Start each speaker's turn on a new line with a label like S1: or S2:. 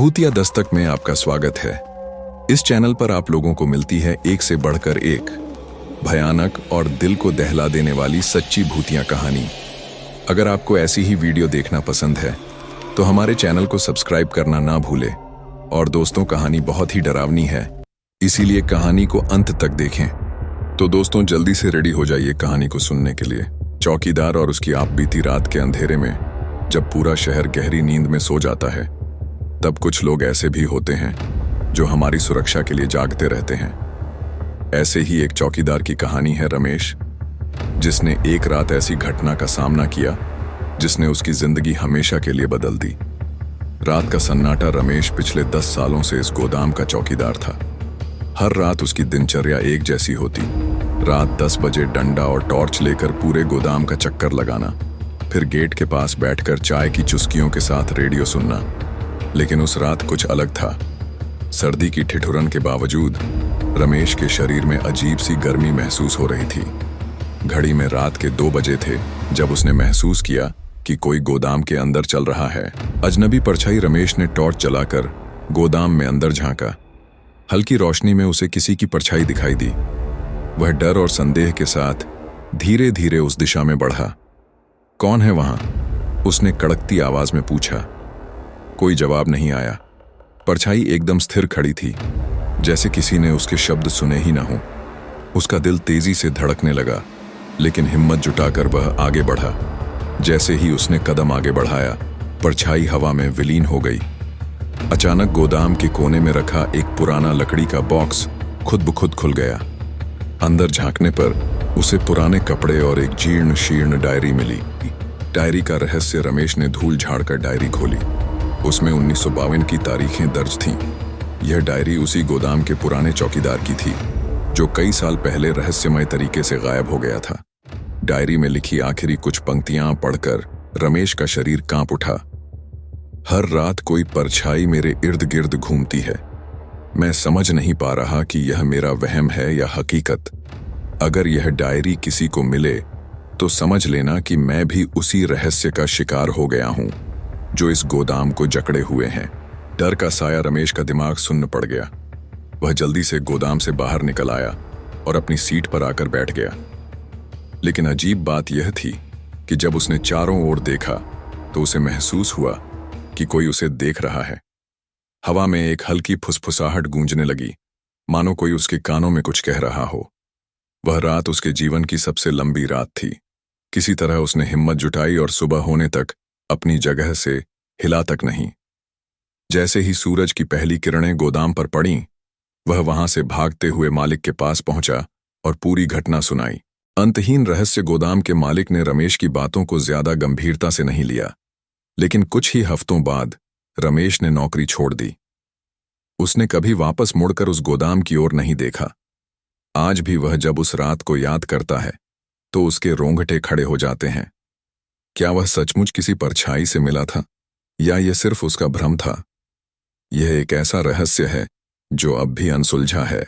S1: भूतिया दस्तक में आपका स्वागत है। इस चैनल पर आप लोगों को मिलती है एक से बढ़कर एक भयानक और दिल को दहला देने वाली सच्ची भूतिया कहानी। अगर आपको ऐसी ही वीडियो देखना पसंद है तो हमारे चैनल को सब्सक्राइब करना ना भूलें। और दोस्तों, कहानी बहुत ही डरावनी है, इसीलिए कहानी को अंत तक देखें। तो दोस्तों, जल्दी से रेडी हो जाइए कहानी को सुनने के लिए। चौकीदार और उसकी आप बीती रात के अंधेरे में जब पूरा शहर गहरी नींद में सो जाता है, तब कुछ लोग ऐसे भी होते हैं जो हमारी सुरक्षा के लिए जागते रहते हैं। ऐसे ही एक चौकीदार की कहानी है रमेश, जिसने एक रात ऐसी घटना का सामना किया जिसने उसकी जिंदगी हमेशा के लिए बदल दी। रात का सन्नाटा। रमेश पिछले 10 सालों से इस गोदाम का चौकीदार था। हर रात उसकी दिनचर्या एक जैसी होती। रात 10 बजे डंडा और टॉर्च लेकर पूरे गोदाम का चक्कर लगाना, फिर गेट के पास बैठकर चाय की चुस्कियों के साथ रेडियो सुनना। लेकिन उस रात कुछ अलग था। सर्दी की ठिठुरन के बावजूद रमेश के शरीर में अजीब सी गर्मी महसूस हो रही थी। घड़ी में रात के 2 बजे थे जब उसने महसूस किया कि कोई गोदाम के अंदर चल रहा है। अजनबी परछाई। रमेश ने टॉर्च जलाकर गोदाम में अंदर झांका। हल्की रोशनी में उसे किसी की परछाई दिखाई दी। वह डर और संदेह के साथ धीरे धीरे उस दिशा में बढ़ा। कौन है वहां? उसने कड़कती आवाज में पूछा। कोई जवाब नहीं आया। परछाई एकदम स्थिर खड़ी थी, जैसे किसी ने उसके शब्द सुने ही ना हो। उसका दिल तेजी से धड़कने लगा, लेकिन हिम्मत जुटाकर वह आगे बढ़ा। जैसे ही उसने कदम आगे बढ़ाया, परछाई हवा में विलीन हो गई। अचानक गोदाम के कोने में रखा एक पुराना लकड़ी का बॉक्स खुद ब खुद खुल गया। अंदर झांकने पर उसे पुराने कपड़े और एक जीर्ण शीर्ण डायरी मिली। डायरी का रहस्य। रमेश ने धूल झाड़कर डायरी खोली। उसमें 1952 की तारीखें दर्ज थीं। यह डायरी उसी गोदाम के पुराने चौकीदार की थी, जो कई साल पहले रहस्यमय तरीके से गायब हो गया था। डायरी में लिखी आखिरी कुछ पंक्तियां पढ़कर रमेश का शरीर कांप उठा। हर रात कोई परछाई मेरे इर्द गिर्द घूमती है। मैं समझ नहीं पा रहा कि यह मेरा वहम है या हकीकत। अगर यह डायरी किसी को मिले तो समझ लेना कि मैं भी उसी रहस्य का शिकार हो गया हूं जो इस गोदाम को जकड़े हुए हैं। डर का साया। रमेश का दिमाग सुन्न पड़ गया। वह जल्दी से गोदाम से बाहर निकल आया और अपनी सीट पर आकर बैठ गया। लेकिन अजीब बात यह थी कि जब उसने चारों ओर देखा तो उसे महसूस हुआ कि कोई उसे देख रहा है। हवा में एक हल्की फुसफुसाहट गूंजने लगी, मानो कोई उसके कानों में कुछ कह रहा हो। वह रात उसके जीवन की सबसे लंबी रात थी। किसी तरह उसने हिम्मत जुटाई और सुबह होने तक अपनी जगह से हिला तक नहीं। जैसे ही सूरज की पहली किरणें गोदाम पर पड़ीं, वह वहां से भागते हुए मालिक के पास पहुंचा और पूरी घटना सुनाई। अंतहीन रहस्य। गोदाम के मालिक ने रमेश की बातों को ज्यादा गंभीरता से नहीं लिया, लेकिन कुछ ही हफ्तों बाद रमेश ने नौकरी छोड़ दी। उसने कभी वापस मुड़कर उस गोदाम की ओर नहीं देखा। आज भी वह जब उस रात को याद करता है तो उसके रोंगटे खड़े हो जाते हैं। क्या वह सचमुच किसी परछाई से मिला था, या यह सिर्फ उसका भ्रम था? यह एक ऐसा रहस्य है जो अब भी अनसुलझा है।